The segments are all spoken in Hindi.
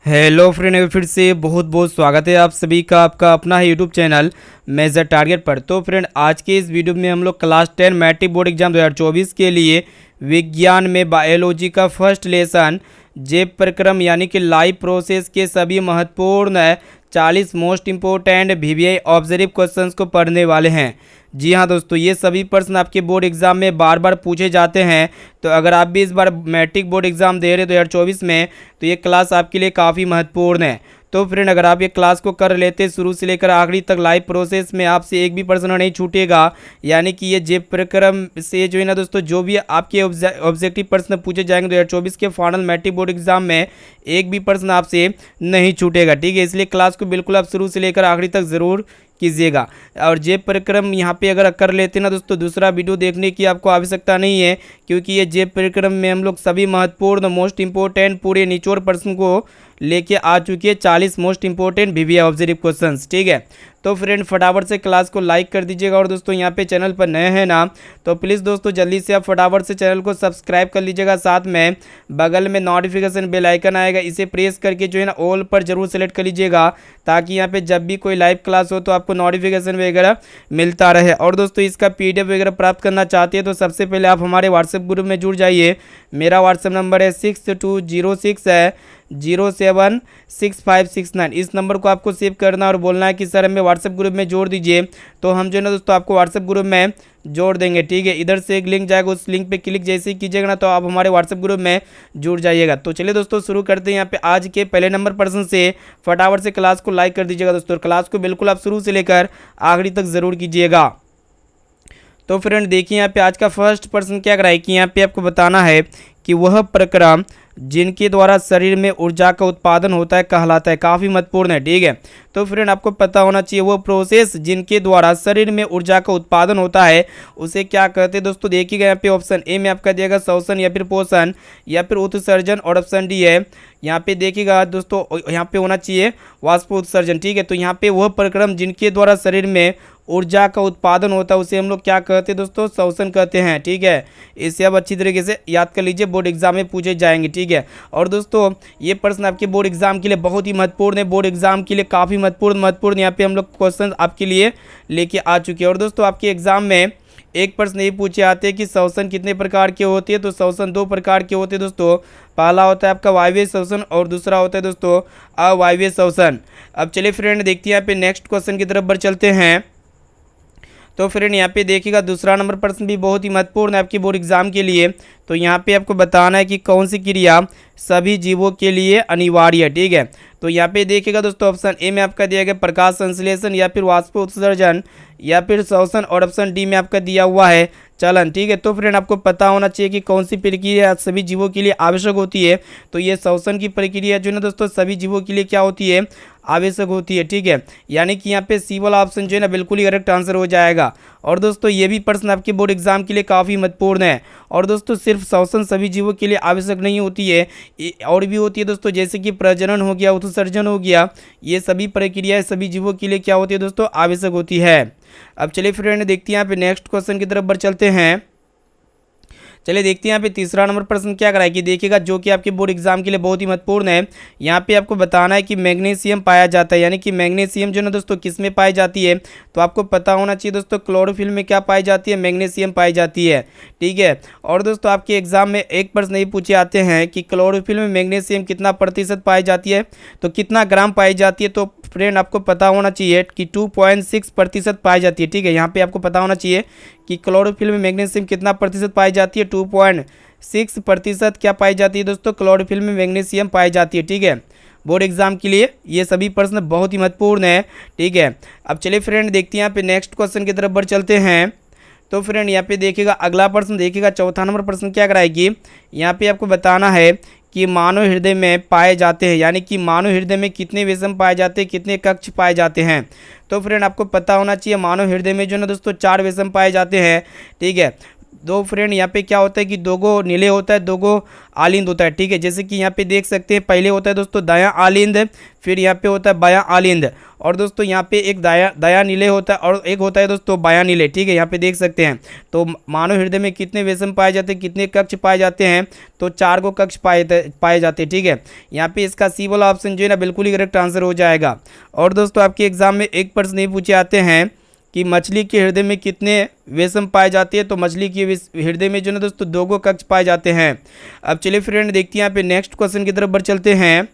हेलो फ्रेंड, फिर से बहुत बहुत स्वागत है आप सभी का आपका अपना है यूट्यूब चैनल मेजर टारगेट पर। तो फ्रेंड, आज के इस वीडियो में हम लोग क्लास 10 मैट्रिक बोर्ड एग्जाम 2024 के लिए विज्ञान में बायोलॉजी का फर्स्ट लेसन जैव प्रक्रम यानी कि लाइव प्रोसेस के सभी महत्वपूर्ण 40 most important VVI observe questions को पढ़ने वाले हैं। जी हाँ दोस्तों, ये सभी प्रश्न आपके बोर्ड एग्जाम में बार बार पूछे जाते हैं। तो अगर आप भी इस बार मैट्रिक बोर्ड एग्जाम दे रहे हो 2024 में, तो ये क्लास आपके लिए काफ़ी महत्वपूर्ण है। तो फ्रेंड, अगर आप ये क्लास को कर लेते शुरू से लेकर आखिरी तक लाइव प्रोसेस में, आपसे एक भी प्रश्न नहीं छूटेगा। यानी कि ये जैव प्रक्रम से जो है ना दोस्तों, जो भी आपके ऑब्जेक्टिव प्रश्न पूछे जाएंगे 2024 के फाइनल मैट्रिक बोर्ड एग्जाम में, एक भी प्रश्न आपसे नहीं छूटेगा। ठीक है, इसलिए क्लास को बिल्कुल आप शुरू से लेकर आखिरी तक ज़रूर कीजिएगा। और जैव प्रक्रम यहाँ पे अगर कर लेते ना दोस्तों, दूसरा वीडियो देखने की आपको आवश्यकता नहीं है, क्योंकि ये जैव प्रक्रम में हम लोग सभी महत्वपूर्ण मोस्ट इंपॉर्टेंट पूरे निचोड़ प्रश्न को लेके आ चुकी है 40 most important VVI observe questions. ठीक है, तो फ्रेंड फटाफट से क्लास को लाइक कर दीजिएगा। और दोस्तों, यहाँ पे चैनल पर नए हैं ना, तो प्लीज़ दोस्तों जल्दी से आप फटाफट से चैनल को सब्सक्राइब कर लीजिएगा। साथ में बगल में नोटिफिकेशन बेल आइकन आएगा, इसे प्रेस करके जो है ना ऑल पर जरूर सेलेक्ट कर लीजिएगा, ताकि यहाँ पे जब भी कोई लाइव क्लास हो तो आपको नोटिफिकेशन वगैरह मिलता रहे। और दोस्तों, इसका PDF वगैरह प्राप्त करना चाहते हैं तो सबसे पहले आप हमारे व्हाट्सएप ग्रुप में जुड़ जाइए। मेरा व्हाट्सएप नंबर है 6206076569। इस नंबर को आपको सेव करना और बोलना है कि सर हमें व्हाट्सएप ग्रुप में जोड़ दीजिए, तो हम जो है ना दोस्तों आपको व्हाट्सएप ग्रुप में जोड़ देंगे। ठीक है, इधर से एक लिंक जाएगा, उस लिंक पे क्लिक जैसे ही कीजिएगा ना, तो आप हमारे व्हाट्सएप ग्रुप में जुड़ जाइएगा। तो चलिए दोस्तों शुरू करते हैं यहाँ पे आज के पहले नंबर प्रश्न से। फटाफट से क्लास को लाइक कर दीजिएगा दोस्तों, क्लास को बिल्कुल आप शुरू से लेकर आखिरी तक ज़रूर कीजिएगा। तो फ्रेंड देखिए, यहाँ पे आज का फर्स्ट प्रश्न क्या कराए कि यहाँ पे आपको बताना है कि वह प्रक्रम जिनके द्वारा शरीर में ऊर्जा का उत्पादन होता है कहलाता है। काफ़ी महत्वपूर्ण है। ठीक है, तो फ्रेंड आपको पता होना चाहिए वो प्रोसेस जिनके द्वारा शरीर में ऊर्जा का उत्पादन होता है उसे क्या कहते हैं दोस्तों। देखिएगा यहाँ पे ऑप्शन ए में आपका दिएगा श्वसन या फिर पोषण या फिर उत्सर्जन, और ऑप्शन डी है यहाँ पे देखिएगा दोस्तों, यहाँ पे होना चाहिए वाष्पोत्सर्जन। ठीक है, तो यहाँ पे वह प्रक्रम जिनके द्वारा शरीर में ऊर्जा का उत्पादन होता है उसे हम लोग क्या कहते हैं दोस्तों, श्वसन कहते हैं। ठीक है, इसे आप अच्छी तरीके से याद कर लीजिए, बोर्ड एग्जाम में पूछे जाएंगे। ठीक है, और दोस्तों ये प्रश्न आपके बोर्ड एग्जाम के लिए बहुत ही महत्वपूर्ण है, बोर्ड एग्जाम के लिए काफ़ी महत्वपूर्ण यहाँ पे हम लोग क्वेश्चन आपके लिए लेके आ चुके हैं। और दोस्तों आपके एग्जाम में एक प्रश्न ये पूछे आते हैं कि श्वसन कितने प्रकार के होते हैं, तो श्वसन 2 प्रकार के होते हैं दोस्तों। पहला होता है आपका वायवीय श्वसन और दूसरा होता है दोस्तों अवायवीय श्वसन। अब चलिए फ्रेंड देखते हैं यहाँ पे नेक्स्ट क्वेश्चन की तरफ बढ़ चलते हैं। तो फ्रेंड यहाँ पे देखिएगा दूसरा नंबर प्रश्न भी बहुत ही महत्वपूर्ण है आपकी बोर्ड एग्जाम के लिए। तो यहाँ पे आपको बताना है कि कौन सी क्रिया सभी जीवों के लिए अनिवार्य है। ठीक है, तो यहाँ पे देखिएगा दोस्तों ऑप्शन ए में आपका दिया गया प्रकाश संश्लेषण या फिर वाष्प उत्सर्जन या फिर श्वसन, और ऑप्शन डी में आपका दिया हुआ है चलन। ठीक है, तो फ्रेंड आपको पता होना चाहिए कि कौन सी प्रक्रिया सभी जीवों के लिए आवश्यक होती है। तो ये श्वसन की प्रक्रिया जो है ना दोस्तों सभी जीवों के लिए क्या होती है, आवश्यक होती है। ठीक है, यानी कि यहाँ पे सी वाला ऑप्शन जो है ना बिल्कुल ही करेक्ट आंसर हो जाएगा। और दोस्तों ये भी प्रश्न आपके बोर्ड एग्जाम के लिए काफ़ी महत्वपूर्ण है। और दोस्तों सिर्फ श्वसन सभी जीवों के लिए आवश्यक नहीं होती है, और भी होती है दोस्तों, जैसे कि प्रजनन हो गया, उत्सर्जन हो गया, ये सभी प्रक्रियाएं सभी जीवों के लिए क्या होती है दोस्तों, आवश्यक होती है। अब चलिए फ्रेंड देखते हैं यहाँ पे नेक्स्ट क्वेश्चन की तरफ बढ़ चलते हैं। चलिए देखते हैं यहाँ पे तीसरा नंबर प्रश्न क्या कराए कि देखिएगा, जो कि आपके बोर्ड एग्जाम के लिए बहुत ही महत्वपूर्ण है। यहाँ पे आपको बताना है कि मैग्नीशियम पाया जाता है, यानी कि मैग्नीशियम जो ना दोस्तों किस में पाई जाती है, तो आपको पता होना चाहिए दोस्तों क्लोरोफिल में क्या पाई जाती है, मैग्नीशियम पाई जाती है। ठीक है, और दोस्तों आपके एग्जाम में एक प्रश्न ये पूछे आते हैं कि क्लोरोफिल में मैग्नीशियम कितना प्रतिशत पाई जाती है, तो कितना ग्राम पाई जाती है। तो फ्रेंड आपको पता होना चाहिए कि 2.6% पाई जाती है। ठीक है, यहाँ पे आपको पता होना चाहिए कि क्लोरोफिल में मैग्नीशियम कितना प्रतिशत पाई जाती है, 2.6% क्या पाई जाती है दोस्तों, क्लोरोफिल में मैग्नीशियम पाई जाती है। ठीक है, बोर्ड एग्जाम के लिए ये सभी प्रश्न बहुत ही महत्वपूर्ण है। ठीक है, अब चलिए फ्रेंड देखते हैं यहाँ पे नेक्स्ट क्वेश्चन की तरफ बढ़ चलते हैं। तो फ्रेंड यहाँ पे देखिएगा अगला प्रश्न, देखिएगा चौथा नंबर प्रश्न क्या कराएगी, यहाँ पे आपको बताना है कि मानव हृदय में पाए जाते हैं, यानी कि मानव हृदय में कितने विषम पाए जाते हैं, कितने कक्ष पाए जाते हैं। तो फ्रेंड आपको पता होना चाहिए मानव हृदय में जो ना दोस्तों 4 विषम पाए जाते हैं। ठीक है, दो फ्रेंड यहाँ पे क्या होता है कि दो गो नीले होता है, दो गो आलिंद होता है, ठीक है। जैसे कि यहाँ पे देख सकते हैं, पहले होता है दोस्तों दायां आलिंद, फिर यहाँ पे होता है बायां आलिंद, और दोस्तों यहाँ पे एक दायां नीले होता है और एक होता है दोस्तों बायां नीले, ठीक है। यहाँ पे देख सकते हैं। तो मानव हृदय में कितने वेशम पाए जाते हैं, कितने कक्ष पाए जाते हैं, तो 4 को कक्ष पाए जाते हैं, ठीक है। यहाँ पे इसका सी वाला ऑप्शन जो है ना बिल्कुल ही करेक्ट आंसर हो जाएगा। और दोस्तों आपके एग्जाम में एक प्रश्न नहीं पूछे आते हैं कि मछली के हृदय में कितने वेशम पाए जाते हैं, तो मछली के हृदय में जो है दोस्तों 2 गो कक्ष पाए जाते हैं। अब चलिए फ्रेंड देखते हैं यहाँ पे नेक्स्ट क्वेश्चन की तरफ बढ़ चलते हैं।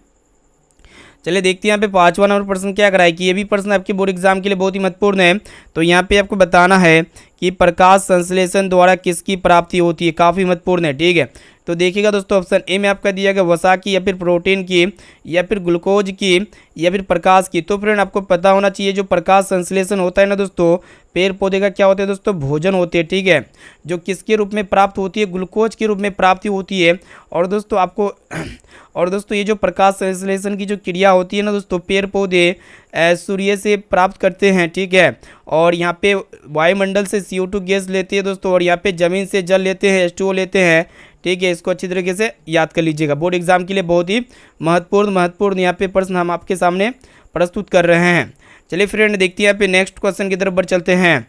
चलिए देखते हैं यहाँ पे 5वां नंबर प्रश्न क्या कराए कि ये भी प्रश्न आपके बोर्ड एग्जाम के लिए बहुत ही महत्वपूर्ण है। तो यहाँ पे आपको बताना है कि प्रकाश संश्लेषण द्वारा किसकी प्राप्ति होती है, काफ़ी महत्वपूर्ण है, ठीक है। तो देखिएगा दोस्तों ऑप्शन ए में आपका दिया गया वसा की, या फिर प्रोटीन की, या फिर ग्लूकोज की, या फिर प्रकाश की। तो फ्रेंड आपको पता होना चाहिए जो प्रकाश संश्लेषण होता है ना दोस्तों, पेड़ पौधे का क्या होता है दोस्तों, भोजन होते हैं, ठीक है। जो किसके रूप में प्राप्त होती है, ग्लूकोज के रूप में प्राप्ति होती है। और दोस्तों आपको और दोस्तों ये जो प्रकाश संश्लेषण की जो क्रिया होती है ना दोस्तों, पेड़ पौधे सूर्य से प्राप्त करते हैं, ठीक है। और यहाँ पे वायुमंडल से CO2 गैस लेते हैं दोस्तों, और यहाँ पे ज़मीन से जल लेते हैं, H2O लेते हैं, ठीक है। इसको अच्छी तरीके से याद कर लीजिएगा, बोर्ड एग्जाम के लिए बहुत ही महत्वपूर्ण यहाँ पे प्रश्न हम आपके सामने प्रस्तुत कर रहे हैं। चलिए फ्रेंड देखते हैं यहाँ पे नेक्स्ट क्वेश्चन की तरफ बढ़ चलते हैं।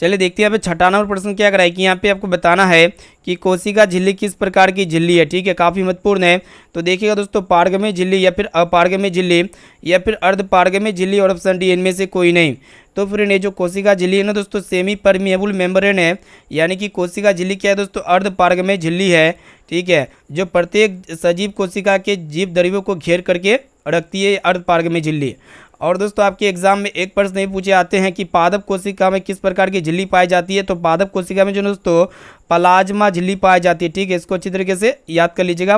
चलिए देखते हैं यहाँ पे 6वां नंबर प्रश्न क्या कराए कि यहाँ पे आपको बताना है कि कोशिका झिल्ली किस प्रकार की झिल्ली है, ठीक है, काफ़ी महत्वपूर्ण है। तो देखिएगा दोस्तों पारगम्य झिल्ली, या फिर अपारगम्य झिल्ली, या फिर अर्धपारगम्य झिल्ली, और ऑप्शन डी इनमें से कोई नहीं। तो फिर ये जो कोशिका झिल्ली है ना दोस्तों, सेमी परमिएबल मेम्ब्रेन है, यानी कि कोशिका झिल्ली क्या है दोस्तों, अर्धपारगम्य झिल्ली है, ठीक है, जो प्रत्येक सजीव कोशिका के जीव द्रव्यों को घेर करके रखती है, अर्धपारगम्य झिल्ली। और दोस्तों आपके एग्जाम में एक प्रश्न नहीं पूछे आते हैं कि पादप कोशिका में किस प्रकार की झिल्ली पाई जाती है। तो पादप कोशिका में जो दोस्तों प्लाज्मा झिल्ली पाई जाती है, ठीक है, इसको अच्छी तरीके से याद कर लीजिएगा।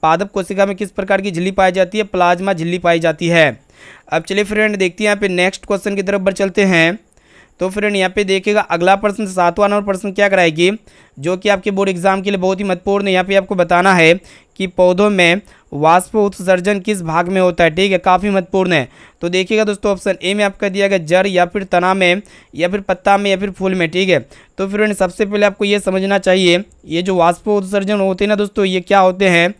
पादप कोशिका में किस प्रकार की झिल्ली पाई जाती है, प्लाज्मा झिल्ली पाई जाती है। अब चलिए फ्रेंड देखते हैं यहाँ पे नेक्स्ट क्वेश्चन की तरफ बढ़ चलते हैं। तो फ्रेंड यहाँ पे देखिएगा अगला प्रश्न 7वां नंबर प्रश्न क्या कराएगी, जो कि आपके बोर्ड एग्जाम के लिए बहुत ही महत्वपूर्ण है। यहाँ पे आपको बताना है कि पौधों में वाष्प उत्सर्जन किस भाग में होता है, ठीक है, काफ़ी महत्वपूर्ण है। तो देखिएगा दोस्तों ऑप्शन ए में आपका दिया गया जड़, या फिर तना में, या फिर पत्ता में, या फिर फूल में, ठीक है। तो फ्रेंड सबसे पहले आपको ये समझना चाहिए ये जो वाष्प उत्सर्जन होते हैं ना दोस्तों, ये क्या होते हैं,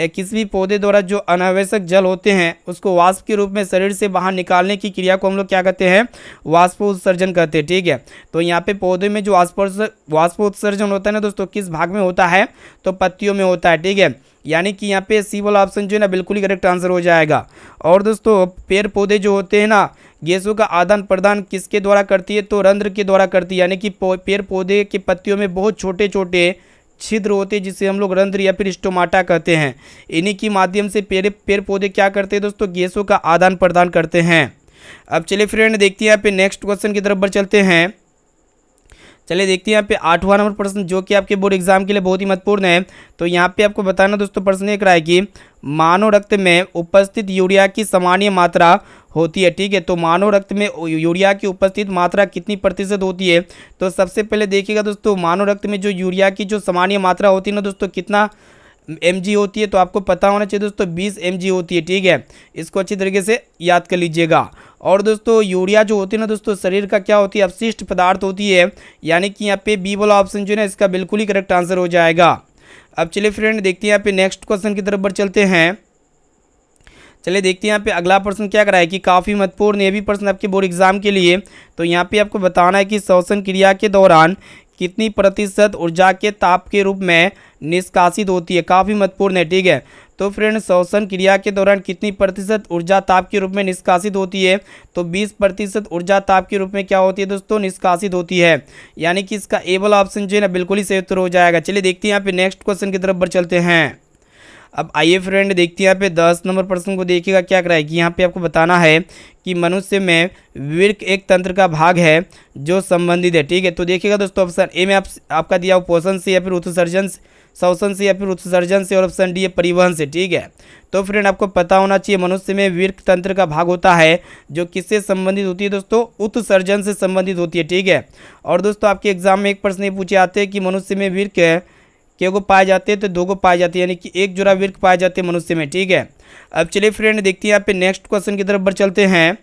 किसी भी पौधे द्वारा जो अनावश्यक जल होते हैं उसको वाष्प के रूप में शरीर से बाहर निकालने की क्रिया को हम लोग क्या कहते हैं, वाष्प उत्सर्जन कहते हैं, ठीक है। तो यहाँ पे पौधे में जो वाष्प उत्सर्जन होता है ना दोस्तों, किस भाग में होता है, तो पत्तियों में होता है, ठीक है। यानी कि यहाँ पे सी वाला ऑप्शन जो है ना बिल्कुल ही करेक्ट आंसर हो जाएगा। और दोस्तों पेड़ पौधे जो होते हैं ना, गैसों का आदान प्रदान किसके द्वारा करती है, तो रंध्र के द्वारा करती है। यानी कि पेड़ पौधे की पत्तियों में बहुत छोटे छोटे छिद्र होते हैं जिसे हम लोग रंध्र या फिर स्टोमाटा कहते हैं। इन्हीं के माध्यम से पेड़ पौधे क्या करते हैं दोस्तों, गैसों का आदान प्रदान करते हैं। अब चलिए फ्रेंड देखते हैं यहाँ पे नेक्स्ट क्वेश्चन की तरफ बढ़ चलते हैं। चलिए देखते हैं यहाँ पे 8वां नंबर प्रश्न, जो कि आपके बोर्ड एग्जाम के लिए बहुत ही महत्वपूर्ण है। तो यहाँ पे आपको बताना दोस्तों प्रश्न एक रहा है कि मानव रक्त में उपस्थित यूरिया की सामान्य मात्रा होती है, ठीक है। तो मानव रक्त में यूरिया की उपस्थित मात्रा कितनी प्रतिशत होती है। तो सबसे पहले देखिएगा दोस्तों मानव रक्त में जो यूरिया की जो सामान्य मात्रा होती है ना दोस्तों, कितना mg होती है, तो आपको पता होना चाहिए दोस्तों 20 mg होती है, ठीक है। इसको अच्छी तरीके से याद कर लीजिएगा। और दोस्तों यूरिया जो होती है ना दोस्तों, शरीर का क्या होती है, अपशिष्ट पदार्थ होती है। यानी कि यहाँ पे बी वाला ऑप्शन जो है ना इसका बिल्कुल ही करेक्ट आंसर हो जाएगा। अब चलिए फ्रेंड देखते हैं यहाँ पे नेक्स्ट क्वेश्चन की तरफ बढ़ चलते हैं। चलिए देखते हैं यहाँ पे अगला प्रश्न क्या करा है कि काफ़ी महत्वपूर्ण ये भी प्रश्न आपके बोर्ड एग्जाम के लिए। तो यहाँ पे आपको बताना है कि श्वसन क्रिया के दौरान कितनी प्रतिशत ऊर्जा के ताप के रूप में निष्कासित होती है, काफ़ी महत्वपूर्ण है, ठीक है। तो फ्रेंड श्वसन क्रिया के दौरान कितनी प्रतिशत ऊर्जा ताप के रूप में निष्कासित होती है, तो 20% ऊर्जा ताप के रूप में क्या होती है दोस्तों, निष्कासित होती है। यानी कि इसका ए वाला ऑप्शन जो है ना बिल्कुल ही सही उत्तर हो जाएगा। चलिए देखते हैं यहाँ पे नेक्स्ट क्वेश्चन की तरफ बढ़ चलते हैं। अब आइए फ्रेंड देखते हैं यहाँ पे 10 नंबर प्रश्न को देखिएगा क्या कराएगी। यहाँ पे आपको बताना है कि मनुष्य में वृक्क एक तंत्र का भाग है जो संबंधित है, ठीक है। तो देखिएगा दोस्तों ऑप्शन ए में आपका दिया पोषण से या फिर उत्सर्जन, श्वसन से या फिर उत्सर्जन से, और ऑप्शन डी है परिवहन से, ठीक है। तो फ्रेंड आपको पता होना चाहिए मनुष्य में वृक्क तंत्र का भाग होता है जो किससे संबंधित होती है दोस्तों, उत्सर्जन से संबंधित होती है, ठीक है। और दोस्तों आपके एग्जाम में एक प्रश्न ये पूछे आते हैं कि मनुष्य में वृक्क के को पाए जाते हैं, तो 2 को पाए जाते हैं, यानी कि 1 जोड़ा वृक्क पाए जाते हैं मनुष्य में, ठीक है। अब चलिए फ्रेंड देखते हैं यहाँ पे नेक्स्ट क्वेश्चन की तरफ बढ़ चलते हैं।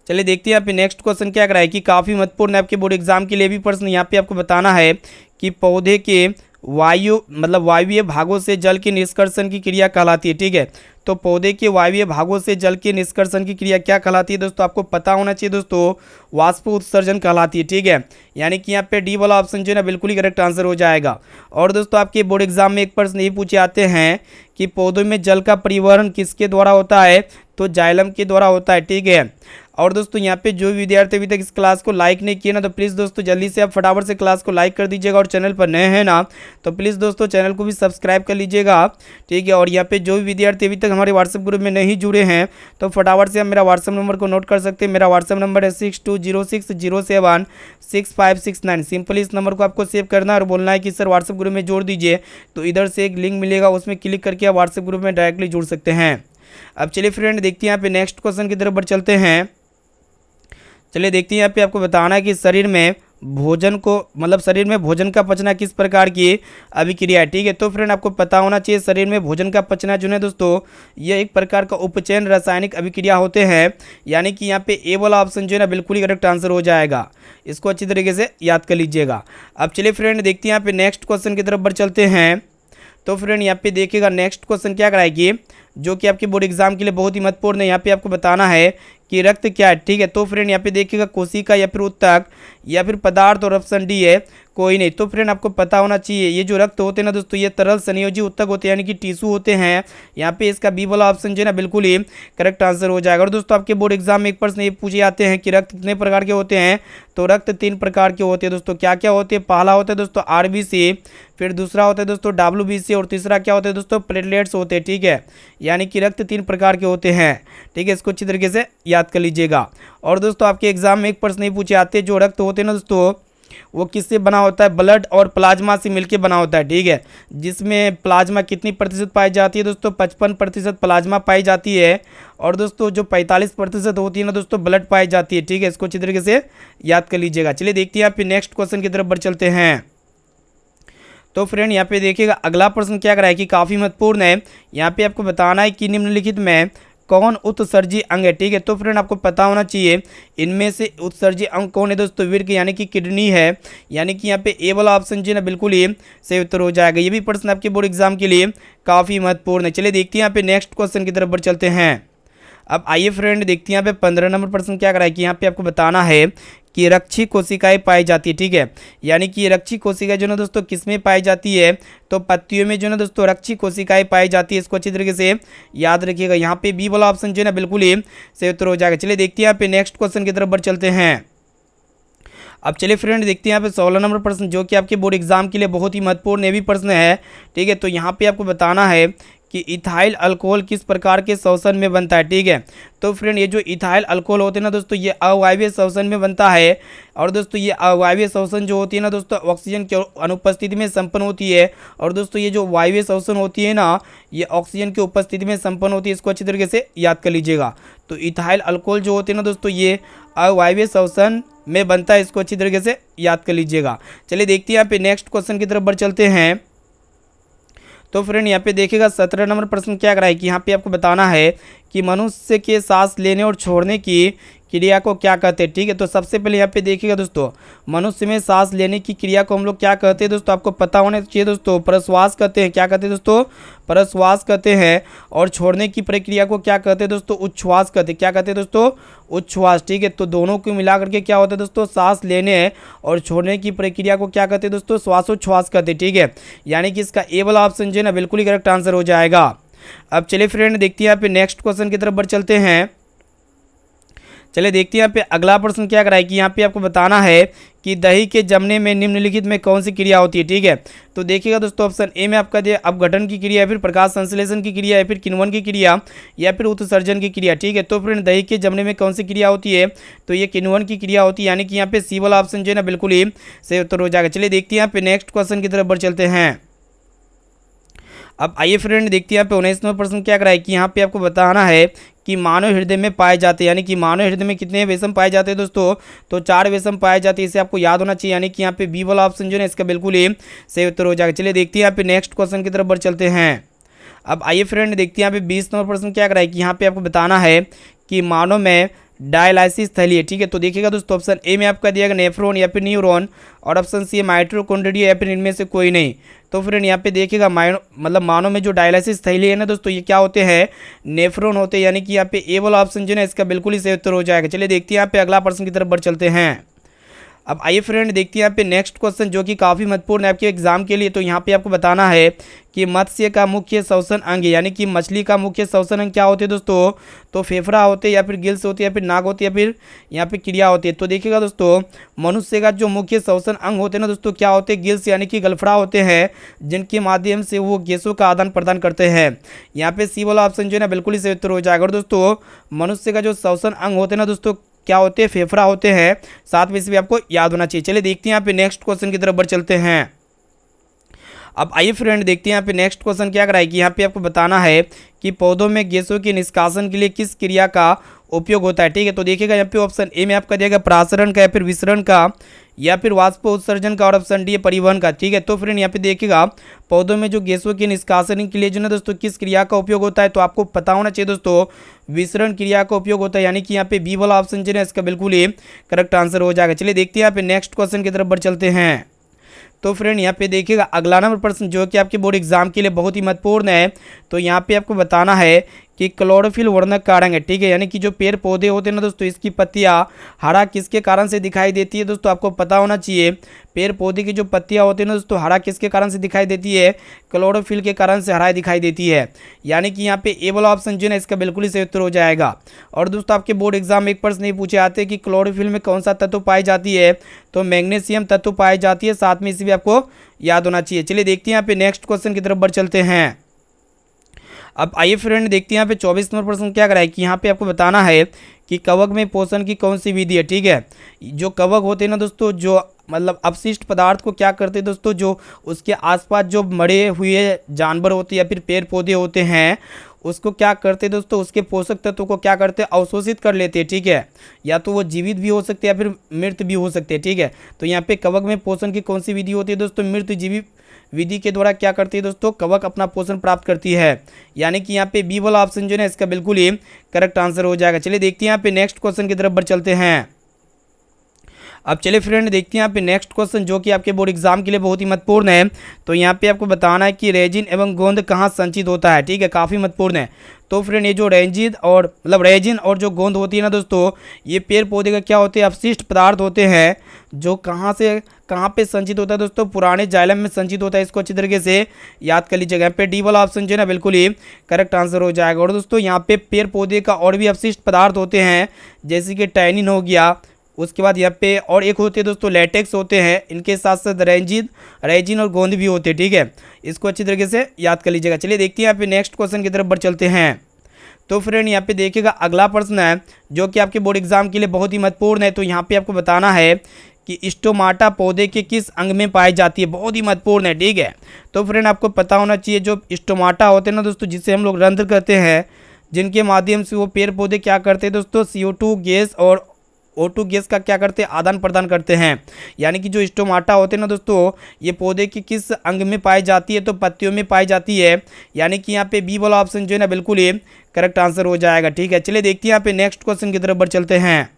चलिए देखते हैं यहाँ पे नेक्स्ट क्वेश्चन क्या कराए कि काफ़ी महत्वपूर्ण है आपके बोर्ड एग्जाम के लिए भी प्रश्न। यहाँ पे आपको बताना है कि पौधे के वायवीय भागों से जल के निष्कर्षण की क्रिया कहलाती है। ठीक है, तो पौधे के वायवीय भागों से जल के निष्कर्षण की क्रिया क्या कहलाती है दोस्तों, आपको पता होना चाहिए दोस्तों, वाष्प उत्सर्जन कहलाती है। ठीक है, यानी कि यहाँ पे डी वाला ऑप्शन जो है ना बिल्कुल ही करेक्ट आंसर हो जाएगा। और दोस्तों आपके बोर्ड एग्जाम में एक प्रश्न ये पूछे आते हैं कि पौधों में जल का परिवहन किसके द्वारा होता है, तो जाइलम के द्वारा होता है। ठीक है, और दोस्तों यहाँ पे जो विद्यार्थी अभी तक इस क्लास को लाइक नहीं किए ना, तो प्लीज़ दोस्तों जल्दी से आप फटाफट से क्लास को लाइक कर दीजिएगा। और चैनल पर नए हैं ना, तो प्लीज़ दोस्तों चैनल को भी सब्सक्राइब कर लीजिएगा। ठीक है, और यहाँ पे जो भी विद्यार्थी अभी तक हमारे व्हाट्सएप ग्रुप में नहीं जुड़े हैं, तो फटाफट से आप मेरा व्हाट्सएप नंबर को नोट कर सकते हैं। मेरा व्हाट्सएप नंबर है 6206076569। सिंपली इस नंबर को आपको सेव करना है और बोलना है कि सर व्हाट्सएप ग्रुप में जोड़ दीजिए। तो इधर से एक लिंक मिलेगा, उसमें क्लिक करके आप व्हाट्सएप ग्रुप में डायरेक्टली जुड़ सकते हैं। अब चलिए फ्रेंड देखते हैं यहाँ पे नेक्स्ट क्वेश्चन की तरफ बढ़ चलते हैं। चलिए देखते हैं यहाँ पे आपको बताना है कि शरीर में भोजन का पचना किस प्रकार की अभिक्रिया है। ठीक है, तो फ्रेंड आपको पता होना चाहिए शरीर में भोजन का पचना जो है दोस्तों, ये एक प्रकार का उपचयन रासायनिक अभिक्रिया होते हैं। यानी कि यहाँ पे ए वाला ऑप्शन जो है ना बिल्कुल ही करेक्ट आंसर हो जाएगा। इसको अच्छी तरीके से याद कर लीजिएगा। अब चलिए फ्रेंड देखते हैं यहाँ पे नेक्स्ट क्वेश्चन की तरफ बढ़ चलते हैं। तो फ्रेंड यहाँ पे देखिएगा नेक्स्ट क्वेश्चन क्या कराएगी, जो कि आपके बोर्ड एग्जाम के लिए बहुत ही महत्वपूर्ण है। यहाँ पे आपको बताना है कि रक्त क्या है। ठीक है, तो फ्रेंड यहाँ पे देखिएगा कोशिका या फिर उत्तक या फिर पदार्थ, और ऑप्शन डी है कोई नहीं। तो फ्रेंड आपको पता होना चाहिए ये जो रक्त होते हैं ना दोस्तों, ये तरल संयोजी उत्तक होते हैं, यानी कि टिश्यू होते हैं। यहाँ पे इसका बी वाला ऑप्शन जो है ना बिल्कुल ही करेक्ट आंसर हो जाएगा। और दोस्तों आपके बोर्ड एग्जाम में एक प्रश्न ये पूछे जाते हैं कि रक्त कितने प्रकार के होते हैं, तो रक्त 3 प्रकार के होते हैं दोस्तों। क्या क्या होते हैं, पहला होता है दोस्तों आरबीसी, फिर दूसरा होता है दोस्तों डब्ल्यूबीसी, और तीसरा क्या होता है दोस्तों प्लेटलेट्स होते हैं। ठीक है, यानी कि रक्त 3 प्रकार के होते हैं। ठीक है, इसको अच्छी तरीके से याद कर लीजिएगा। और दोस्तों आपके एग्जाम में एक प्रश्न ये पूछे आते हैं जो रक्त होते हैं ना दोस्तों, वो किससे बना होता है, ब्लड और प्लाज्मा से मिलकर बना होता है। ठीक है, जिसमें प्लाज्मा कितनी प्रतिशत पाई जाती है दोस्तों, 55% प्लाज्मा पाई जाती है। और दोस्तों जो 45% होती है ना दोस्तों ब्लड पाई जाती है। ठीक है, इसको अच्छी तरीके से याद कर लीजिएगा। चलिए देखते हैं आप नेक्स्ट क्वेश्चन की तरफ बढ़ चलते हैं। तो फ्रेंड यहाँ पे देखिएगा अगला प्रश्न क्या कराए कि काफ़ी महत्वपूर्ण है। यहाँ पे आपको बताना है कि निम्नलिखित में कौन उत्सर्जी अंग है। ठीक है, तो फ्रेंड आपको पता होना चाहिए इनमें से उत्सर्जी अंग कौन है दोस्तों, वीर्य यानी कि किडनी है। यानी कि यहाँ पे ए वाला ऑप्शन जो है ना बिल्कुल ही सही उत्तर हो जाएगा। ये भी प्रश्न आपके बोर्ड एग्जाम के लिए काफ़ी महत्वपूर्ण है। चलिए देखते हैं यहाँ पे नेक्स्ट क्वेश्चन की तरफ बढ़ चलते हैं। अब आइए फ्रेंड देखते हैं यहाँ पे 15 नंबर प्रश्न क्या कराए कि यहाँ पे आपको बताना है कि रक्षी कोशिकाएं पाई जाती है। ठीक है, यानी कि रक्षी कोशिकाएं जो ना दोस्तों किस में पाई जाती है, तो पत्तियों में जो ना दोस्तों रक्षी कोशिकाएं पाई जाती है। इसको अच्छी तरीके से याद रखिएगा। यहाँ पे बी वाला ऑप्शन जो है ना बिल्कुल ही सही उत्तर हो जाएगा। चलिए देखते हैं यहाँ पे नेक्स्ट क्वेश्चन की तरफ बढ़ चलते हैं। अब चलिए फ्रेंड देखते हैं यहाँ पे 16 नंबर प्रश्न, जो कि आपके बोर्ड एग्जाम के लिए बहुत ही महत्वपूर्ण ये भी प्रश्न है। ठीक है, तो यहाँ पे आपको बताना है कि इथाइल अल्कोहल किस प्रकार के शोषण में बनता है। ठीक है, तो फ्रेंड ये जो इथाइल अल्कोहल होते हैं ना दोस्तों, ये अवायवीय शोषण में बनता है। और दोस्तों ये अवायवीय शोषण जो होती है ना दोस्तों, ऑक्सीजन की अनुपस्थिति में संपन्न होती है। और दोस्तों ये जो वायवीय शोषण होती है ना, ये ऑक्सीजन की उपस्थिति में संपन्न होती है। इसको अच्छी तरीके से याद कर लीजिएगा। तो इथाइल अल्कोहल जो होते हैं ना दोस्तों, ये अवायवीय शोषण में बनता है। इसको अच्छी तरीके से याद कर लीजिएगा। चलिए देखते हैं यहाँ पे नेक्स्ट क्वेश्चन की तरफ बढ़ चलते हैं। तो फ्रेंड यहाँ पे देखिएगा 17 नंबर प्रश्न क्या कराए कि यहाँ पे आपको बताना है कि मनुष्य के सांस लेने और छोड़ने की क्रिया को क्या कहते हैं। ठीक है, तो सबसे पहले यहाँ पे देखिएगा दोस्तों, मनुष्य में सांस लेने की क्रिया को हम लोग क्या कहते हैं दोस्तों, आपको पता होना चाहिए दोस्तों, प्रश्वास कहते हैं। क्या कहते हैं दोस्तों, प्रश्वास कहते हैं। और छोड़ने की प्रक्रिया को क्या कहते हैं दोस्तों, उच्छ्वास कहते हैं। क्या कहते हैं दोस्तों, उच्छ्वास। ठीक है, तो दोनों को मिला करके क्या होता है दोस्तों, सांस लेने और छोड़ने की प्रक्रिया को क्या कहते हैं दोस्तों, श्वासोच्छ्वास कहते हैं। ठीक है, यानी कि इसका ए वाला ऑप्शन जो है ना बिल्कुल ही करेक्ट आंसर हो जाएगा। अब चलिए फ्रेंड देखते हैं यहाँ पे नेक्स्ट क्वेश्चन की तरफ बढ़ चलते हैं। चलिए देखते हैं यहाँ पे अगला प्रश्न क्या कराए कि यहाँ पे आपको बताना है कि दही के जमने में निम्नलिखित में कौन सी क्रिया होती है। ठीक है, तो देखिएगा दोस्तों ऑप्शन ए में आपका दिया अपघटन की क्रिया, या फिर प्रकाश संश्लेषण की क्रिया, या फिर किण्वन की क्रिया, या फिर उत्सर्जन की क्रिया। ठीक है, तो फ्रेंड दही के जमने में कौन सी क्रिया होती है, तो ये किण्वन की क्रिया होती है। यानी कि यहाँ पे सी वाला ऑप्शन जो है ना बिल्कुल ही सही उत्तर हो जाएगा। चलिए देखते हैं यहाँ पे नेक्स्ट क्वेश्चन की तरफ बढ़ चलते हैं। अब आइए फ्रेंड देखते हैं यहाँ पे 19वां प्रश्न क्या कराए कि यहाँ पे आपको बताना है कि मानव हृदय में पाए जाते हैं। यानी कि मानव हृदय में कितने वेशम पाए जाते हैं दोस्तों, तो 4 वेशम पाए जाते हैं। इसे आपको याद होना चाहिए। यानी कि यहाँ पे बी वाला ऑप्शन जो है इसका बिल्कुल ही सही उत्तर हो जाएगा। चलिए देखते हैं यहाँ पे नेक्स्ट क्वेश्चन की तरफ बढ़ चलते हैं। अब आइए फ्रेंड देखते हैं यहाँ पे 20 नंबर प्रश्न क्या कराए कि यहाँ पे आपको बताना है कि मानव में डायलाइसिस थैली है, ठीक है। तो देखिएगा दोस्तों ऑप्शन ए में आपका दिया गया नेफ्रॉन या फिर न्यूरॉन, और ऑप्शन सी है माइटोकॉन्ड्रिया या फिर इनमें से कोई नहीं। तो फ्रेंड यहाँ पे देखिएगा मतलब मानव में जो डायलिसिस थैली है ना दोस्तों, ये क्या होते हैं, नेफ्रॉन होते हैं, यानी कि यहाँ पे ए वाला ऑप्शन जो है इसका बिल्कुल ही सही उत्तर हो जाएगा। चलिए देखते हैं यहाँ पे अगला प्रश्न की तरफ बढ़ चलते हैं। अब आइए फ्रेंड देखते हैं यहाँ पे नेक्स्ट क्वेश्चन जो कि काफ़ी महत्वपूर्ण है आपके एग्जाम के लिए। तो यहाँ पे आपको बताना है कि मत्स्य का मुख्य श्वसन अंग, यानी कि मछली का मुख्य श्वसन अंग क्या होते हैं दोस्तों, तो फेफड़ा होते हैं या फिर गिल्स होती है या फिर नाक होती है या फिर यहाँ पे क्रिया होती है। तो देखिएगा दोस्तों मनुष्य का जो मुख्य श्वसन अंग होते हैं ना दोस्तों, क्या होते हैं, गिल्स यानी कि गलफड़ा होते हैं, जिनके माध्यम से वो गैसों का आदान प्रदान करते हैं। यहाँ पे सी वाला ऑप्शन जो है ना बिल्कुल ही सही उत्तर हो जाएगा। और दोस्तों मनुष्य का जो श्वसन अंग होते हैं ना दोस्तों, क्या होते हैं, फेफड़ा होते हैं, साथ में से भी आपको याद होना चाहिए। चलिए देखते हैं यहाँ पे नेक्स्ट क्वेश्चन की तरफ बढ़ चलते हैं। अब आइए फ्रेंड देखते हैं यहाँ पे नेक्स्ट क्वेश्चन क्या कराएगी। कि यहाँ पे आपको बताना है कि पौधों में गैसों के निष्कासन के लिए किस क्रिया का उपयोग होता है, ठीक है। तो देखिएगा यहाँ पे ऑप्शन ए में आपका दिया प्रासरण का या फिर विसरण का या फिर वाष्प उत्सर्जन का, और ऑप्शन डी है परिवहन का, ठीक है। तो फ्रेंड यहाँ पे देखिएगा पौधों में जो गैसों के निष्कासन के लिए जो ना दोस्तों किस क्रिया का उपयोग होता है, तो आपको पता होना चाहिए दोस्तों विसरण क्रिया का उपयोग होता है, यानी कि यहाँ पे बी वाला ऑप्शन जो है इसका बिल्कुल ही करेक्ट आंसर हो जाएगा। चलिए देखते हैं यहाँ पे नेक्स्ट क्वेश्चन की तरफ बढ़ चलते हैं। तो फ्रेंड यहाँ पे देखिएगा अगला नंबर प्रश्न जो कि आपके बोर्ड एग्जाम के लिए बहुत ही महत्वपूर्ण है। तो यहाँ पे आपको बताना है कि क्लोरोफिल वर्णक का रंग है, ठीक है, यानी कि जो पेड़ पौधे होते हैं ना दोस्तों, इसकी पत्तियाँ हरा किसके कारण से दिखाई देती है दोस्तों, आपको पता होना चाहिए। पेड़ पौधे की जो पत्तियाँ होती है ना दोस्तों, हरा किसके कारण से दिखाई देती है, क्लोरोफिल के कारण से हरा दिखाई देती है, यानी कि यहाँ पे ए वाला ऑप्शन जो है इसका बिल्कुल ही सही उत्तर हो जाएगा। और दोस्तों आपके बोर्ड एग्जाम में एक प्रश्न नहीं पूछे आते कि क्लोरोफिल में कौन सा तत्व पाई जाती है, तो मैग्नीशियम तत्व पाई जाती है, साथ में इसे भी आपको याद होना चाहिए। चलिए देखते हैं यहाँ पे नेक्स्ट क्वेश्चन की तरफ बढ़ चलते हैं। अब आइए फ्रेंड देखते हैं यहाँ पे 24 नंबर प्रश्न क्या कराए। कि यहाँ पे आपको बताना है कि कवक में पोषण की कौन सी विधि है, ठीक है। जो कवक होते हैं ना दोस्तों, जो मतलब अपशिष्ट पदार्थ को क्या करते हैं दोस्तों, जो उसके आसपास जो मरे हुए जानवर होते हैं या फिर पेड़ पौधे होते हैं, उसको क्या करते हैं दोस्तों, उसके पोषक तत्वों को क्या करते हैं, अवशोषित कर लेते हैं, ठीक है। या तो वो जीवित भी हो सकते हैं या फिर मृत भी हो सकते हैं, ठीक है। तो यहाँ पे कवक में पोषण की कौन सी विधि होती है दोस्तों, मृत जीवी विधि के द्वारा क्या करती है दोस्तों, कवक अपना पोषण प्राप्त करती है, यानी कि यहाँ पे बी वाला ऑप्शन जो है इसका बिल्कुल ही करेक्ट आंसर हो जाएगा। चलिए देखते हैं यहाँ पे नेक्स्ट क्वेश्चन की तरफ बढ़ चलते हैं। अब चलिए फ्रेंड देखते हैं यहाँ पे नेक्स्ट क्वेश्चन जो कि आपके बोर्ड एग्जाम के लिए बहुत ही महत्वपूर्ण है। तो यहाँ पे आपको बताना है कि रेजिन एवं गोंद कहाँ संचित होता है, ठीक है, काफ़ी महत्वपूर्ण है। तो फ्रेंड ये जो रेजिन और रेजिन और जो गोंद होती है ना दोस्तों, ये पेड़ पौधे का क्या होते हैं, अपशिष्ट पदार्थ होते हैं, जो कहाँ से कहाँ पे संचित होता है दोस्तों, पुराने जाइलम में संचित होता है। इसको अच्छी तरीके से याद कर लीजिएगा। यहाँ पे डी वाला ऑप्शन जो है ना बिल्कुल ही करेक्ट आंसर हो जाएगा। और दोस्तों यहाँ पे पेड़ पौधे का और भी अपशिष्ट पदार्थ होते हैं, जैसे कि टैनिन हो गया, उसके बाद यहाँ पे और एक होते हैं दोस्तों लेटेक्स होते हैं, इनके साथ साथ रेजिन और गोंद भी होते हैं, ठीक है। इसको अच्छी तरीके से याद कर लीजिएगा। चलिए देखते हैं यहाँ पे नेक्स्ट क्वेश्चन की तरफ बढ़ चलते हैं। तो फ्रेंड यहाँ पे देखिएगा अगला प्रश्न है जो कि आपके बोर्ड एग्जाम के लिए बहुत ही महत्वपूर्ण है। तो यहाँ पे आपको बताना है कि स्टोमाटा पौधे के किस अंग में पाई जाती है, बहुत ही महत्वपूर्ण है, ठीक है। तो फ्रेंड आपको पता होना चाहिए जो स्टोमाटा होते हैं ना दोस्तों, जिससे हम लोग रंध्र करते हैं, जिनके माध्यम से वो पेड़ पौधे क्या करते हैं दोस्तों, CO2 गैस और O2 गैस का क्या करते हैं, आदान प्रदान करते हैं। यानी कि जो स्टोमाटा होते हैं ना दोस्तों, ये पौधे की किस अंग में पाई जाती है, तो पत्तियों में पाई जाती है, यानी कि यहाँ पे बी वाला ऑप्शन जो है ना बिल्कुल ही करेक्ट आंसर हो जाएगा, ठीक है। चलिए देखते हैं यहाँ पे नेक्स्ट क्वेश्चन की तरफ बढ़ चलते हैं।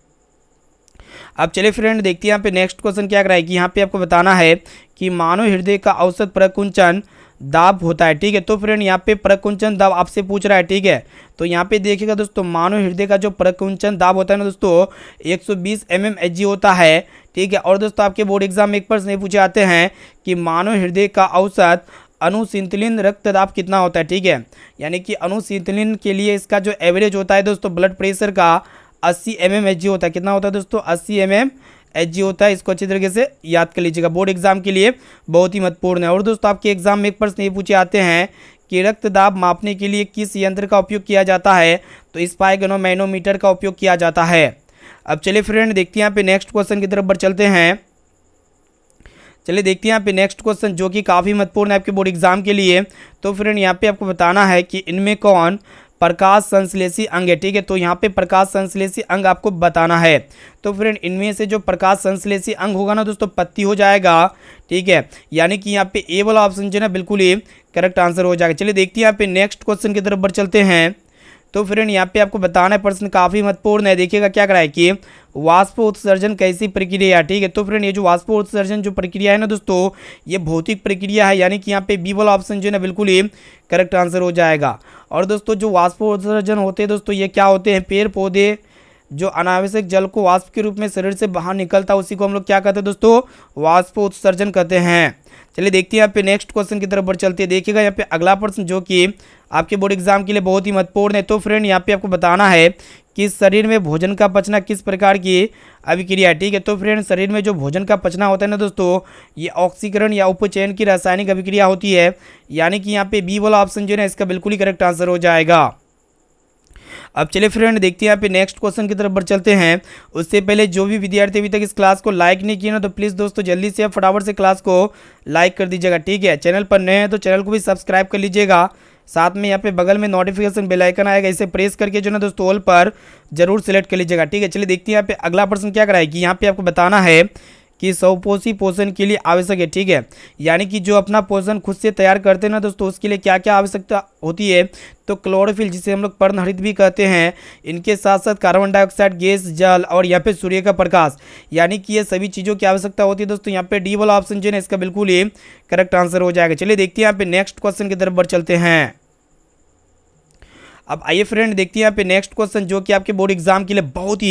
अब चलिए फ्रेंड देखते हैं यहाँ पे नेक्स्ट क्वेश्चन क्या कराएगी। यहाँ पे आपको बताना है कि मानव हृदय का औसत प्रकुंचन दाब होता है, ठीक है। तो फ्रेंड यहाँ पे प्रकुंचन दाब आपसे पूछ रहा है, ठीक है। तो यहाँ पे देखिएगा दोस्तों मानव हृदय का जो प्रकुंचन दाब होता है ना दोस्तों, 120 mmHg होता है, ठीक है। और दोस्तों आपके बोर्ड एग्जाम में एक प्रश्न ये पूछे आते हैं कि मानव हृदय का औसत अनुशीतलिन रक्तदाब कितना होता है, ठीक है। यानी कि अनुशीतलिन के लिए इसका जो एवरेज होता है दोस्तों ब्लड प्रेशर का 80 mmHg होता है। कितना होता है दोस्तों, 80 mmHg होता है। इसको अच्छी तरीके से याद कर लीजिएगा, बोर्ड एग्जाम के लिए बहुत ही महत्वपूर्ण है। और दोस्तों आपके एग्जाम में एक प्रश्न ये पूछे आते हैं कि रक्तदाब मापने के लिए किस यंत्र का उपयोग किया जाता है, तो स्पाइगनोमैनोमीटर का उपयोग किया जाता है। अब चलिए फ्रेंड देखते हैं यहाँ पे नेक्स्ट क्वेश्चन की तरफ बढ़ चलते हैं। चलिए देखते हैं यहाँ पे नेक्स्ट क्वेश्चन जो कि काफ़ी महत्वपूर्ण है आपके बोर्ड एग्जाम के लिए। तो फ्रेंड यहाँ पे आपको बताना है कि इनमें कौन प्रकाश संश्लेषी अंग है, ठीक है। तो यहाँ पे प्रकाश संश्लेषी अंग आपको बताना है। तो फ्रेंड इनमें से जो प्रकाश संश्लेषी अंग होगा ना दोस्तों, पत्ती हो जाएगा, ठीक है। यानी कि यहाँ पे ए वाला ऑप्शन जो है ना बिल्कुल ही करेक्ट आंसर हो जाएगा। चलिए देखते हैं यहाँ पे नेक्स्ट क्वेश्चन की तरफ बढ़ चलते हैं। तो फ्रेंड यहाँ पे आपको बताना है, प्रश्न काफ़ी महत्वपूर्ण है। देखिएगा क्या करा है कि वाष्प उत्सर्जन कैसी प्रक्रिया है, ठीक है। तो फ्रेंड ये जो वाष्प उत्सर्जन जो प्रक्रिया है ना दोस्तों, ये भौतिक प्रक्रिया है, यानी कि यहाँ पे बी वाला ऑप्शन जो है ना बिल्कुल ही करेक्ट आंसर हो जाएगा। और दोस्तों जो वाष्प उत्सर्जन होते हैं दोस्तों, ये क्या होते हैं, पेड़ पौधे जो अनावश्यक जल को वाष्प के रूप में शरीर से बाहर निकलता है, उसी को हम लोग क्या कहते हैं दोस्तों, वाष्प उत्सर्जन कहते हैं। चलिए देखते हैं यहाँ पे नेक्स्ट क्वेश्चन की तरफ बढ़ चलते हैं। देखिएगा यहाँ पे अगला प्रश्न जो कि आपके बोर्ड एग्जाम के लिए बहुत ही महत्वपूर्ण है। तो फ्रेंड यहाँ पे आपको बताना है कि शरीर में भोजन का पचना किस प्रकार की अभिक्रिया है, ठीक है। तो फ्रेंड शरीर में जो भोजन का पचना होता है ना दोस्तों, ये ऑक्सीकरण या उपचयन की रासायनिक अभिक्रिया होती है, यानी कि यहाँ पे बी वाला ऑप्शन जो है ना इसका बिल्कुल ही करेक्ट आंसर हो जाएगा। अब चलिए फ्रेंड देखते हैं यहाँ पे नेक्स्ट क्वेश्चन की तरफ बढ़ चलते हैं। उससे पहले जो भी विद्यार्थी अभी तक इस क्लास को लाइक नहीं किए ना, तो प्लीज़ दोस्तों जल्दी से आप फटाफट से क्लास को लाइक कर दीजिएगा, ठीक है। चैनल पर नए हैं तो चैनल को भी सब्सक्राइब कर लीजिएगा। साथ में यहाँ पे बगल में नोटिफिकेशन बेल आइकन आएगा, इसे प्रेस करके जो ना दोस्तों ऑल पर जरूर सेलेक्ट कर लीजिएगा, ठीक है। चलिए देखते हैं यहाँ पे अगला प्रश्न क्या कराएगी। यहाँ पे आपको बताना है कि स्वपोषी पोषण के लिए आवश्यक है, ठीक है, यानी कि जो अपना पोषण खुद से तैयार करते हैं ना दोस्तों, उसके लिए क्या क्या आवश्यकता होती है। तो क्लोरोफिल, जिसे हम लोग पर्णहरित भी कहते हैं, इनके साथ साथ कार्बन डाइऑक्साइड गैस, जल और यहाँ पे सूर्य का प्रकाश, यानी कि ये सभी चीज़ों की आवश्यकता होती है दोस्तों। यहाँ पे डी वाला ऑप्शन जो है इसका बिल्कुल ही करेक्ट आंसर हो जाएगा। चलिए देखते हैं यहाँ पे नेक्स्ट क्वेश्चन की तरफ बढ़ चलते हैं। अब आइए फ्रेंड देखते हैं यहाँ पे नेक्स्ट क्वेश्चन जो कि आपके बोर्ड एग्जाम के लिए बहुत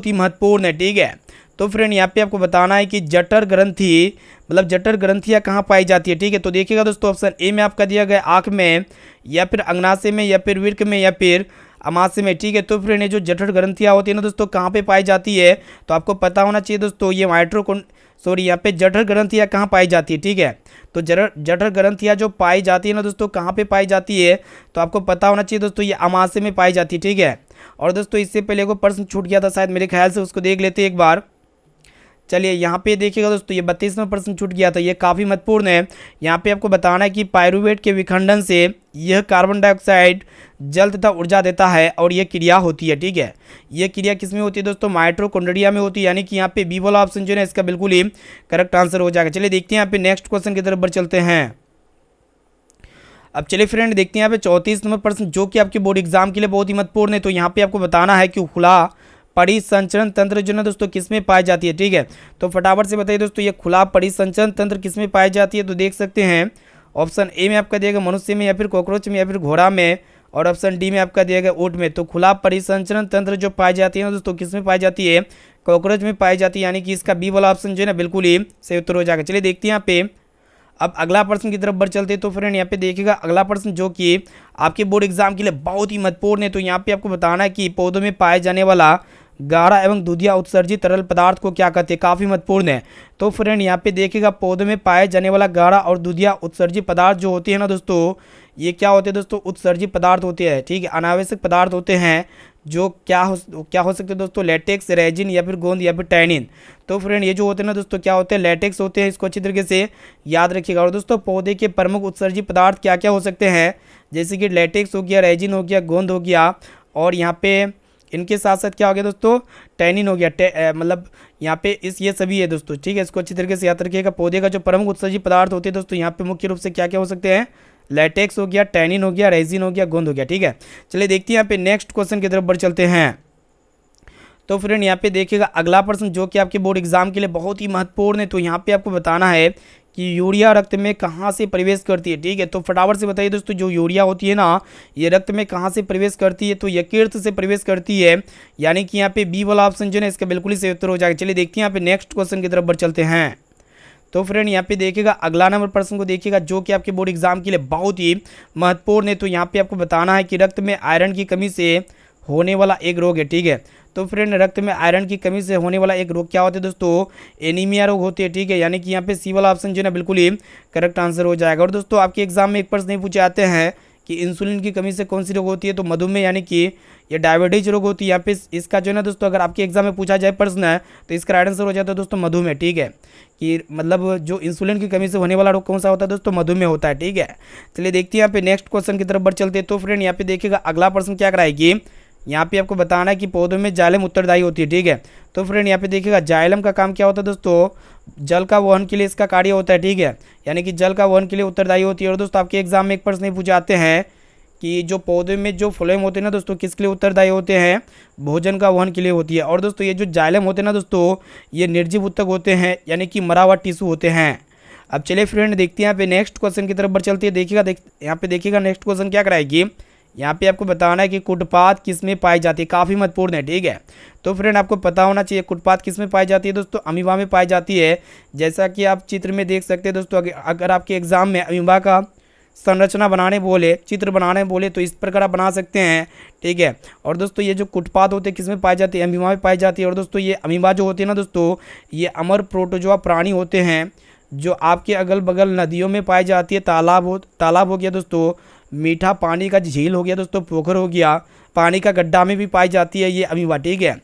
ही महत्वपूर्ण है, ठीक है। तो फ्रेंड यहाँ पे आपको बताना है कि जठर ग्रंथि मतलब जठर ग्रंथियाँ कहाँ पाई जाती है, ठीक है। तो देखिएगा दोस्तों ऑप्शन ए में आपका दिया गया आँख में, या फिर अंगनाशय में, या फिर वृक्क में, या फिर अमाशय में, ठीक है। तो फ्रेंड ये जो जठर ग्रंथियाँ होती है ना दोस्तों, कहाँ पे पाई जाती है, तो आपको पता होना चाहिए दोस्तों, ये यहाँ पे जठर ग्रंथियाँ कहाँ पाई जाती है, ठीक है। तो जठर ग्रंथियाँ जो पाई जाती है ना दोस्तों, कहाँ पे पाई जाती है, तो आपको पता होना चाहिए दोस्तों, ये अमाशय में पाई जाती है, ठीक है। और दोस्तों इससे पहले को प्रश्न छूट गया था शायद मेरे ख्याल से, उसको देख लेते एक बार। चलिए यहाँ पे देखिएगा दोस्तों, ये 32वां प्रश्न छूट गया था, ये काफ़ी महत्वपूर्ण है। यहाँ पे आपको बताना है कि पायरुवेट के विखंडन से यह कार्बन डाइऑक्साइड जल तथा ऊर्जा देता है, और यह क्रिया होती है, ठीक है। यह क्रिया किस में होती है दोस्तों, माइटोकॉन्ड्रिया में होती है, यानी कि यहाँ पे बी वाला ऑप्शन जो है इसका बिल्कुल ही करेक्ट आंसर हो जाएगा। चलिए देखते हैं यहाँ पे नेक्स्ट क्वेश्चन की तरफ बढ़ चलते हैं। अब चलिए फ्रेंड देखते हैं यहाँ पे 34 नंबर प्रश्न जो कि आपके बोर्ड एग्जाम के लिए बहुत ही महत्वपूर्ण है। तो यहाँ पे आपको बताना है कि खुला परिसंचरण तंत्र जो है दोस्तों किस में पाई जाती है, ठीक है। तो फटाफट से बताइए दोस्तों, ये खुला परिसंचरण तंत्र किस में पाई जाती है। तो देख सकते हैं ऑप्शन ए में आपका दिएगा मनुष्य में, या फिर कॉकरोच में, या फिर घोड़ा में, और ऑप्शन डी में आपका दिएगा ऊँट में। तो खुला परिसंचरण तंत्र जो पाई जाती है ना दोस्तों, किस में पाई जाती है, कॉकरोच में पाई जाती है, यानी कि इसका बी वाला ऑप्शन जो है ना बिल्कुल ही सही उत्तर हो जाएगा। चलिए देखते हैं यहाँ पे अब अगला प्रश्न की तरफ बढ़ चलते हैं। तो फ्रेंड यहाँ पे देखिएगा अगला प्रश्न जो कि आपके बोर्ड एग्जाम के लिए बहुत ही महत्वपूर्ण है। तो यहाँ पे आपको बताना है कि पौधों में पाए जाने वाला गाढ़ा एवं दूधिया उत्सर्जित तरल पदार्थ को क्या कहते हैं, काफ़ी महत्वपूर्ण है। तो फ्रेंड यहाँ पे देखिएगा पौधों में पाए जाने वाला गाढ़ा और दूधिया उत्सर्जित पदार्थ जो होते हैं ना दोस्तों, ये क्या होते हैं दोस्तों, उत्सर्जित पदार्थ होते हैं, ठीक है। अनावश्यक पदार्थ होते हैं जो क्या हो सकते हैं दोस्तों, लेटेक्स, रेजिन, या फिर गोंद, या फिर टैनिन। तो फ्रेंड ये जो होते हैं ना दोस्तों क्या होते हैं, लेटेक्स होते हैं, इसको अच्छी तरीके से याद रखिएगा। और दोस्तों पौधे के प्रमुख उत्सर्जित पदार्थ क्या क्या हो सकते हैं, जैसे कि लेटेक्स हो गया, रेजिन हो गया, गोंद हो गया, और यहाँ पे इनके साथ साथ क्या हो गया दोस्तों, टैनिन हो गया, मतलब यहाँ पे ये सभी है दोस्तों, ठीक है। इसको अच्छी तरीके से याद रखिएगा। पौधे का जो प्रमुख उत्सर्जित पदार्थ होते हैं दोस्तों, यहाँ पे मुख्य रूप से क्या क्या हो सकते हैं, लेटेक्स हो गया, टैनिन हो गया, रेजिन हो गया, गोंद हो गया, ठीक है। चलिए देखते हैं यहाँ पे नेक्स्ट क्वेश्चन की तरफ बढ़ चलते हैं। तो फ्रेंड यहाँ पे देखिएगा अगला प्रश्न जो कि आपके बोर्ड एग्जाम के लिए बहुत ही महत्वपूर्ण है। तो यहाँ पे आपको बताना है कि यूरिया रक्त में कहाँ से प्रवेश करती है, ठीक है। तो फटाफट से बताइए दोस्तों, जो यूरिया होती है ना, ये रक्त में कहाँ से प्रवेश करती है, तो यकृत से प्रवेश करती है, यानी कि यहाँ पे बी वाला ऑप्शन जो है इसका बिल्कुल ही सही उत्तर हो जाएगा। चलिए देखते हैं यहाँ पे नेक्स्ट क्वेश्चन की तरफ बढ़ चलते हैं। तो फ्रेंड यहाँ पे देखिएगा अगला नंबर प्रश्न को देखिएगा जो कि आपके बोर्ड एग्जाम के लिए बहुत ही महत्वपूर्ण है। तो यहाँ पे आपको बताना है कि रक्त में आयरन की कमी से होने वाला एक रोग है, ठीक है। तो फ्रेंड रक्त में आयरन की कमी से होने वाला एक रोग क्या होता है दोस्तों, एनीमिया रोग होती है, ठीक है। यानी कि यहाँ पे सी वाला ऑप्शन जो है ना बिल्कुल ही करेक्ट आंसर हो जाएगा। और दोस्तों आपके एग्जाम में एक प्रश्न नहीं पूछे जाते हैं कि इंसुलिन की कमी से कौन सी रोग होती है, तो मधुमेह यानी कि ये डायबिटीज रोग होती है। यहाँ पे इसका जो है ना दोस्तों, अगर आपके एग्जाम में पूछा जाए प्रश्न है तो इसका राइट आंसर हो जाता है दोस्तों मधुमेह, ठीक है। कि मतलब जो इंसुलिन की कमी से होने वाला रोग कौन सा होता है दोस्तों, मधुमेह होता है, ठीक है। चलिए देखते हैं यहाँ पे नेक्स्ट क्वेश्चन की तरफ बढ़ चलते हैं। तो फ्रेंड यहाँ पे देखिएगा अगला प्रश्न क्या कराएगी, यहाँ पे आपको बताना है कि पौधों में जाइलम उत्तरदायी होती है, ठीक है। तो फ्रेंड यहाँ पे देखिएगा जाइलम का काम क्या होता है दोस्तों, जल का वहन के लिए इसका कार्य होता है, ठीक है। यानी कि जल का वहन के लिए उत्तरदायी होती है। और दोस्तों आपके एग्जाम में एक प्रश्न नहीं पूछे जाते हैं कि जो पौधे में जो फ्लोएम होते हैं ना दोस्तों, किसके लिए उत्तरदायी होते हैं? भोजन का वहन के लिए होती है। और दोस्तों ये जो जाइलम होते हैं ना दोस्तों, ये निर्जीव ऊतक होते हैं, यानी कि मरा हुआ टिश्यू होते हैं। अब चलिए फ्रेंड देखते हैं यहाँ पे नेक्स्ट क्वेश्चन की तरफ बढ़ चलती है। देखिएगा यहाँ पे देखिएगा नेक्स्ट क्वेश्चन क्या कराएगी। यहाँ पे आपको बताना है कि कुटपात किस में पाई जाती है, काफ़ी महत्वपूर्ण है, ठीक है। तो फ्रेंड आपको पता होना चाहिए कुटपात किस में पाई जाती है दोस्तों, अमीबा में पाई जाती है। जैसा कि आप चित्र में देख सकते हैं दोस्तों, अगर आपके एग्जाम में अमीबा का संरचना बनाने बोले, चित्र बनाने बोले, तो इस प्रकार आप बना सकते हैं, ठीक है। और दोस्तों ये जो कुटपात होते हैं किस में पाई जाती है? अमीबा में पाई जाती है। और दोस्तों ये अमीबा जो होती है ना दोस्तों, ये अमर प्रोटोजोआ प्राणी होते हैं, जो आपके अगल बगल नदियों में पाई जाती है। तालाब हो गया दोस्तों, मीठा पानी का झील हो गया दोस्तों, पोखर हो गया, पानी का गड्ढा में भी पाई जाती है ये अमीबा, ठीक है।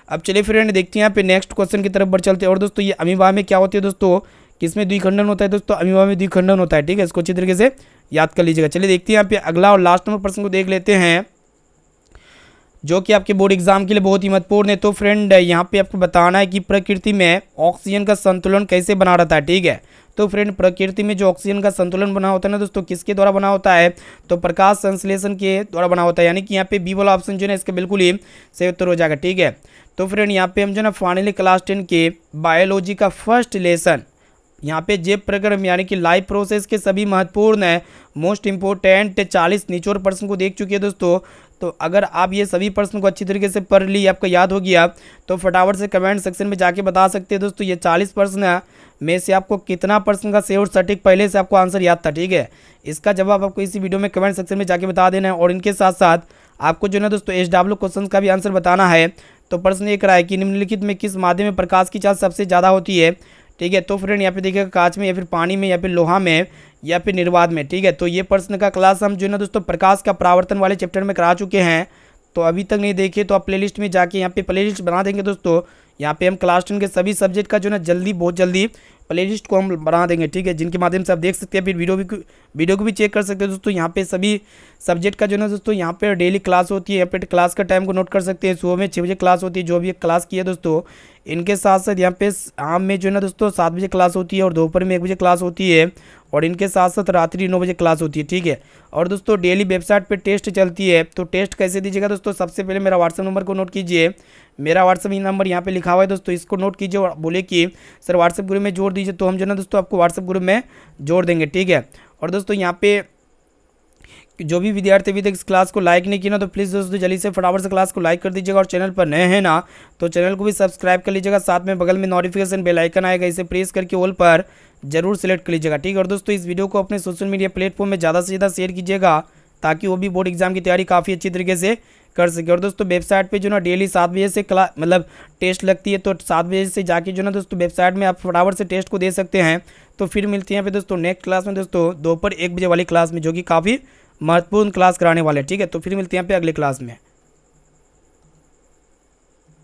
अब चलिए फ्रेंड देखते हैं यहाँ पे नेक्स्ट क्वेश्चन की तरफ बढ़ चलते हैं। और दोस्तों ये अमीबा में क्या होती है दोस्तों, किसमें द्विखंडन होता है दोस्तों? अमीबा में द्विखंडन होता है, ठीक है। इसको अच्छी तरीके से याद कर लीजिएगा। चलिए देखते हैं यहाँ पे अगला और लास्ट नंबर प्रश्न को देख लेते हैं, जो कि आपके बोर्ड एग्जाम के लिए बहुत ही महत्वपूर्ण है। तो फ्रेंड यहाँ पे आपको बताना है कि प्रकृति में ऑक्सीजन का संतुलन कैसे बना रहता है, ठीक है। तो फ्रेंड प्रकृति में जो ऑक्सीजन का संतुलन बना होता है ना दोस्तों, किसके द्वारा बना होता है? तो प्रकाश संश्लेषण के द्वारा बना होता है, यानी कि यहाँ पे बी वाला ऑप्शन जो है इसका बिल्कुल ही सही उत्तर हो जाएगा, ठीक है। तो फ्रेंड यहाँ पे हम जो ना फाइनली क्लास 10 के बायोलॉजी का फर्स्ट लेसन यहाँ पे जैव प्रक्रम यानी कि लाइफ प्रोसेस के सभी महत्वपूर्ण है, मोस्ट इंपॉर्टेंट 40 निचोड़ प्रश्न को देख चुके हैं दोस्तों। तो अगर आप ये सभी प्रश्न को अच्छी तरीके से पढ़ ली, आपको याद हो गया, तो फटाफट से कमेंट सेक्शन में जाके बता सकते हैं दोस्तों ये 40 प्रश्न में से आपको कितना प्रश्न का सही और सटीक पहले से आपको आंसर याद था, ठीक है। इसका जवाब आपको इसी वीडियो में कमेंट सेक्शन में जाके बता देना है। और इनके साथ साथ आपको जो है ना दोस्तों SW क्वेश्चन का भी आंसर बताना है। तो प्रश्न ये कराए कि निम्नलिखित में किस माध्यम में प्रकाश की चाल सबसे ज़्यादा होती है, ठीक है। तो फ्रेंड यहाँ पे देखिएगा कांच में या फिर पानी में या फिर लोहा में या फिर निर्वात में, ठीक है। तो ये प्रश्न का क्लास हम जो है ना दोस्तों प्रकाश का परावर्तन वाले चैप्टर में करा चुके हैं। तो अभी तक नहीं देखे तो आप प्लेलिस्ट में जाके यहाँ पे प्लेलिस्ट बना देंगे दोस्तों। यहाँ पे हम क्लास 10 के सभी सब्जेक्ट का जो है ना बहुत जल्दी प्लेलिस्ट को हम बना देंगे, ठीक है, जिनके माध्यम से आप देख सकते हैं, फिर वीडियो को भी चेक कर सकते हैं दोस्तों। यहाँ पे सभी सब्जेक्ट का जो है ना दोस्तों यहाँ पे डेली क्लास होती है। यहाँ पे क्लास का टाइम को नोट कर सकते हैं, सुबह में 6 बजे क्लास होती है, जो भी क्लास की है दोस्तों। इनके साथ साथ यहाँ पे शाम में जो है ना दोस्तों 7 बजे क्लास होती है, और दोपहर में 1 बजे क्लास होती है, और इनके साथ साथ रात्रि 9 बजे क्लास होती है, ठीक है। और दोस्तों डेली वेबसाइट पे टेस्ट चलती है। तो टेस्ट कैसे दीजिएगा दोस्तों, सबसे पहले मेरा व्हाट्सएप नंबर को नोट कीजिए। मेरा व्हाट्सएप नंबर यहाँ पे लिखा हुआ है दोस्तों, इसको नोट कीजिए और बोले कि सर व्हाट्सएप ग्रुप में जोड़ दीजिए। तो हम जो है ना दोस्तों आपको व्हाट्सएप ग्रुप में जोड़ देंगे, ठीक है। और दोस्तों यहाँ पे जो भी विद्यार्थी अभी तक इस क्लास को लाइक नहीं किया ना, तो प्लीज़ दोस्तों जल्दी से फटाफट से क्लास को लाइक कर दीजिएगा। और चैनल पर नए हैं ना, तो चैनल को भी सब्सक्राइब कर लीजिएगा। साथ में बगल में नोटिफिकेशन बेल आइकन आएगा, इसे प्रेस करके ऑल पर जरूर सेलेक्ट कर लीजिएगा, ठीक है। और दोस्तों इस वीडियो को अपने सोशल मीडिया प्लेटफॉर्म में ज़्यादा से ज़्यादा शेयर कीजिएगा, ताकि वो भी बोर्ड एग्जाम की तैयारी काफ़ी अच्छी तरीके से कर सके। और दोस्तों वेबसाइट पे जो ना डेली 7 बजे से टेस्ट लगती है, तो 7 बजे से जाके जो ना दोस्तों वेबसाइट में आप फटाफट से टेस्ट को दे सकते हैं। तो फिर मिलते हैं यहाँ पे दोस्तों नेक्स्ट क्लास में दोस्तों, दोपहर 1 बजे वाली क्लास में, जो कि काफ़ी महत्वपूर्ण क्लास कराने वाले हैं, ठीक है। तो फिर मिलते हैं यहाँ पे अगले क्लास में।